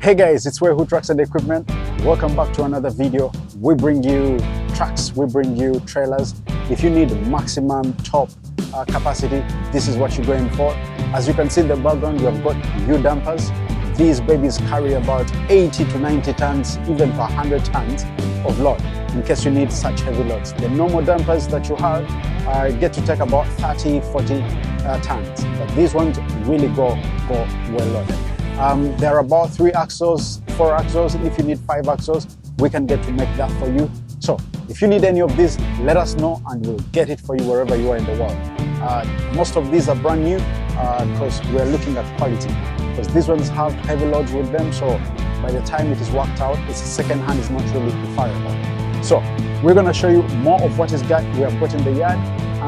Hey guys, it's Who Trucks and Equipment. Welcome back to another video. We bring you trucks, we bring you trailers. If you need maximum top capacity, this is what you're going for. As you can see in the background, we have got U-dumpers. These babies carry about 80 to 90 tons, even to 100 tons of load, in case you need such heavy loads. The normal dumpers that you have get to take about 30, 40 tons, but these ones really go well loaded. There are about 3 axles, 4 axles. If you need 5 axles, we can get to make that for you. So if you need any of these, let us know and we'll get it for you wherever you are in the world. Most of these are brand new because we're looking at quality, because these ones have heavy loads with them, so by the time it is worked out, it's second hand, is not really preferable. So we're going to show you more of what we have got in the yard,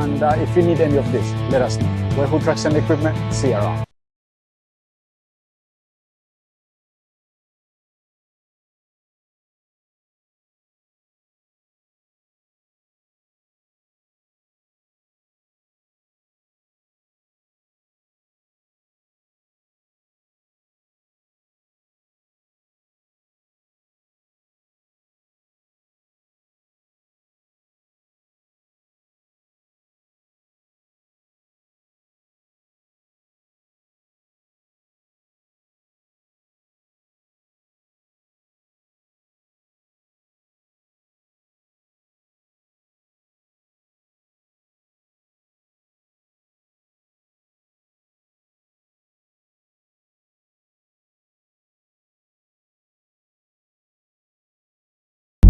and if you need any of this, let us know. We're Who Trucks and Equipment. See you around.